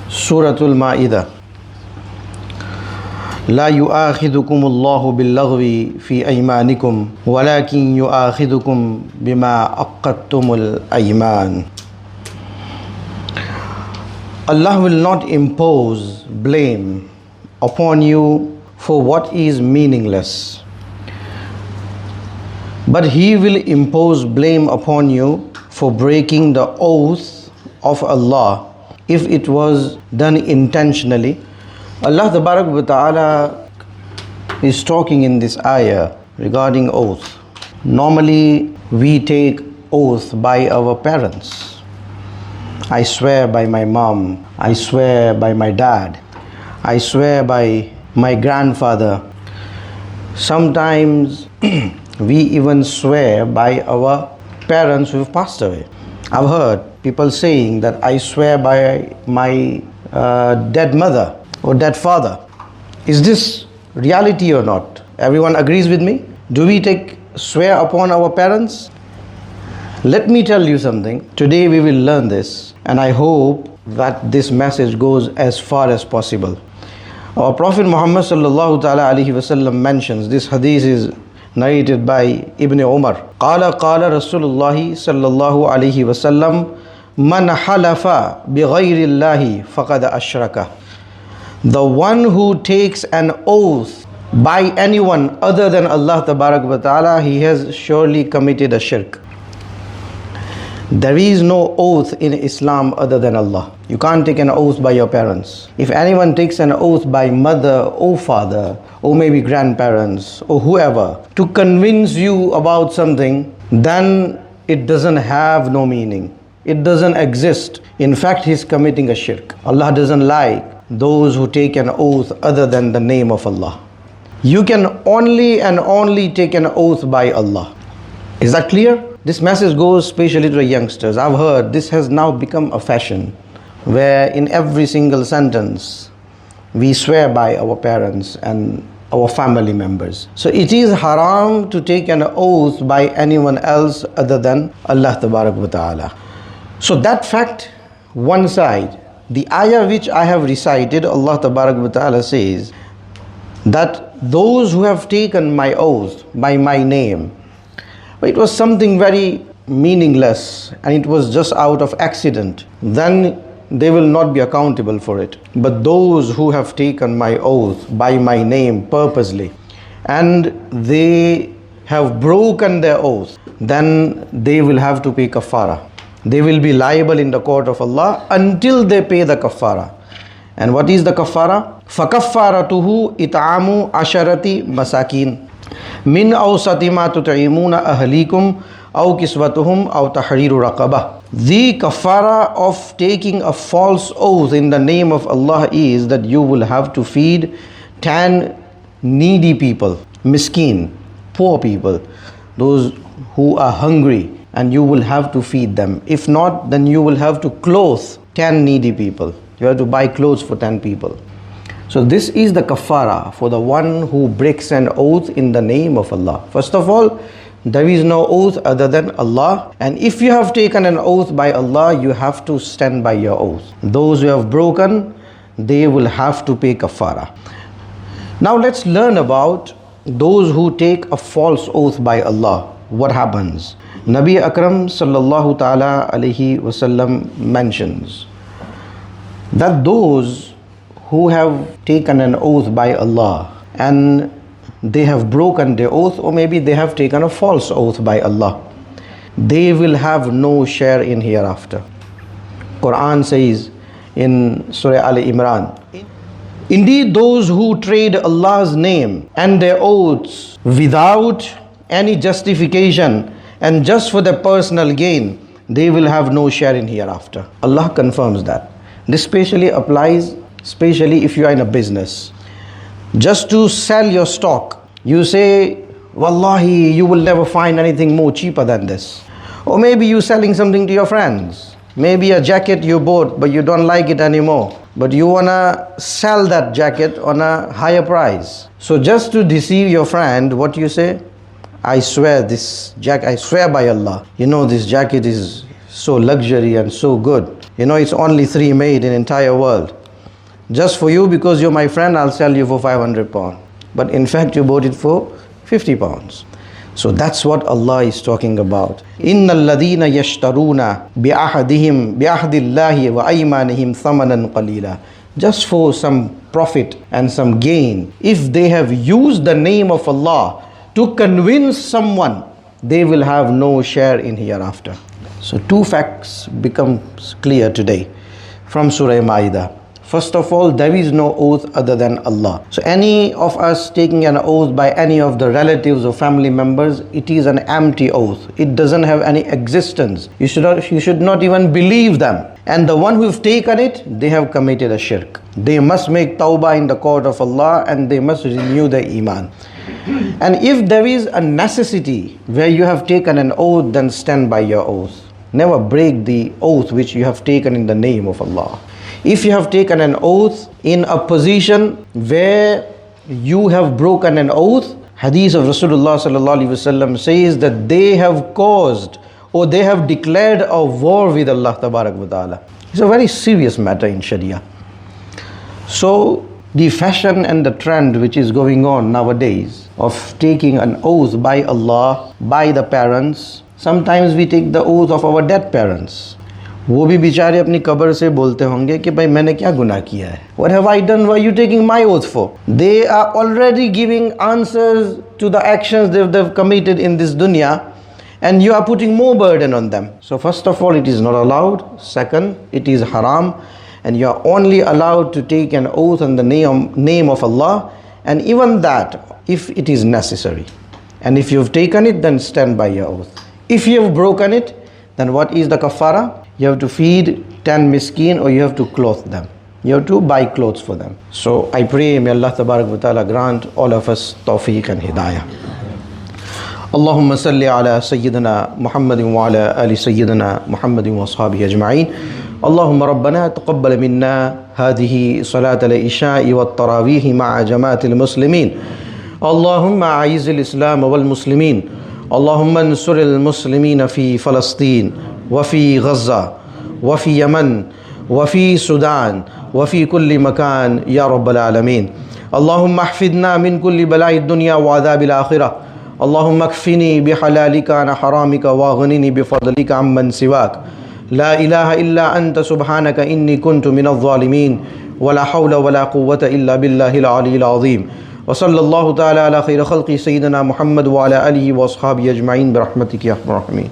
Suratul Ma'idah. لا يؤاخذكم الله باللغو في أيمانكم ولكن يؤاخذكم بما عقدتم الأيمان. Allah will not impose blame upon you for what is meaningless, but He will impose blame upon you for breaking the oath of Allah if it was done intentionally. Allah Ta'ala is talking in this ayah regarding oath. Normally we take oath by our parents. I swear by my mom, I swear by my dad, I swear by my grandfather. Sometimes we even swear by our parents who have passed away. I've heard people saying that I swear by my dead mother or dead father. Is this reality or not? Everyone agrees with me? Do we swear upon our parents? Let me tell you something. Today we will learn this, and I hope that this message goes as far as possible. Our Prophet Muhammad sallallahu ta'ala alayhi wasallam mentions, this hadith is narrated by Ibn Umar. قال رسول الله صلى الله عليه وسلم من حلف بغير الله فقد أشرك. The one who takes an oath by anyone other than Allah Ta'ala, he has surely committed a shirk. There is no oath in Islam other than Allah. You can't take an oath by your parents. If anyone takes an oath by mother or father or maybe grandparents or whoever to convince you about something, then it doesn't have no meaning. It doesn't exist. In fact, he's committing a shirk. Allah doesn't like those who take an oath other than the name of Allah. You can only and only take an oath by Allah. Is that clear? This message goes especially to the youngsters. I've heard this has now become a fashion where in every single sentence we swear by our parents and our family members. So it is haram to take an oath by anyone else other than Allah Ta'ala. So that fact one side. The ayah which I have recited, Allah Ta'ala says that those who have taken my oath by my name, but it was something very meaningless and it was just out of accident, then they will not be accountable for it. But those who have taken my oath by my name purposely and they have broken their oath, then they will have to pay kafara. They will be liable in the court of Allah until they pay the kafara. And what is the kafara? فَكَفَّارَتُهُ إِطْعَامُ عَشَرَةِ مَسَاكِينَ مِنْ أَوْسَطِ مَا تُطْعِمُونَ أَهْلِيكُمْ أَوْ كِسْوَتُهُمْ أَوْ تَحْرِيرُ رَقَبَةٍ. The kafara of taking a false oath in the name of Allah is that you will have to feed 10 needy people, miskin, poor people, those who are hungry, and you will have to feed them. If not, then you will have to clothe 10 needy people. You have to buy clothes for 10 people. So this is the kafara for the one who breaks an oath in the name of Allah. First of all, there is no oath other than Allah. And if you have taken an oath by Allah, you have to stand by your oath. Those who have broken, they will have to pay kafara. Now let's learn about those who take a false oath by Allah. What happens? Nabi Akram sallallahu ta'ala alayhi wasallam mentions that those who have taken an oath by Allah and they have broken their oath, or maybe they have taken a false oath by Allah, they will have no share in hereafter. Quran says in Surah Al-Imran, indeed those who trade Allah's name and their oaths without any justification and just for their personal gain, they will have no share in hereafter. Allah confirms that. This especially applies, especially if you are in a business. Just to sell your stock, you say, Wallahi, you will never find anything more cheaper than this. Or maybe you're selling something to your friends. Maybe a jacket you bought, but you don't like it anymore. But you want to sell that jacket on a higher price. So just to deceive your friend, what you say? I swear by Allah, you know this jacket is so luxury and so good. You know, it's only 3 made in entire world. Just for you, because you're my friend, I'll sell you for 500 pounds. But in fact, you bought it for 50 pounds. So that's what Allah is talking about. إِنَّ الَّذِينَ يَشْتَرُونَ بِعَهْدِهِمْ بِعَهْدِ اللَّهِ وَأَيْمَانِهِمْ ثَمَنًا قَلِيلًا. Just for some profit and some gain, if they have used the name of Allah to convince someone, they will have no share in hereafter. So 2 facts become clear today from Surah Ma'idah. First of all, there is no oath other than Allah. So any of us taking an oath by any of the relatives or family members, it is an empty oath. It doesn't have any existence. You should not even believe them. And the one who have taken it, they have committed a shirk. They must make tawbah in the court of Allah, and they must renew their iman. And if there is a necessity where you have taken an oath, then stand by your oath. Never break the oath which you have taken in the name of Allah. If you have taken an oath in a position where you have broken an oath, hadith of Rasulullah sallallahu alaihi wasallam says that they have caused or they have declared a war with Allah tabarak wa ta'ala. It's a very serious matter in Sharia. So the fashion and the trend which is going on nowadays of taking an oath by Allah, by the parents, sometimes we take the oath of our dead parents. वो भी बेचारे अपनी कब्र से बोलते होंगे कि भाई मैंने क्या गुनाह किया है. What have I done? Why are you taking my oath for? They are already giving answers to the actions they've committed in this dunya, and you are putting more burden on them. So first of all, it is not allowed. Second, it is haram, and you are only allowed to take an oath in the name of Allah, and even that if it is necessary. And if you have taken it, then stand by your oath. If you have broken it, then what is the kafara? You have to feed 10 miskin, or you have to clothe them. You have to buy clothes for them. So I pray, may Allah tabarak wa ta'ala grant all of us tawfiq and hidayah. Allahumma salli ala Sayyidina Muhammadin wa ala ali Sayyidina Muhammadin wa ashabihi ajma'in. Allahumma rabbana taqabbal minna hadhihi salat al-isha'i wa tarawih ma'a jama'at al-muslimin. Allahumma a'izz al-islam wal muslimin. Allahumma ansur al-muslimina fi Falastin, وفي غزة وفي يمن وفي سودان وفي كل مكان يا رب العالمين. اللهم احفظنا من كل بلاء الدنيا وعذاب الآخرة. اللهم اكفني بحلالك عن حرامك واغنني بفضلك عمن سواك. لا إله إلا أنت سبحانك إني كنت من الظالمين. ولا حول ولا قوة إلا بالله العلي العظيم. وصلى الله تعالى على خير خلق سيدنا محمد وعلى آله وأصحابه أجمعين برحمتك يا أرحم الراحمين.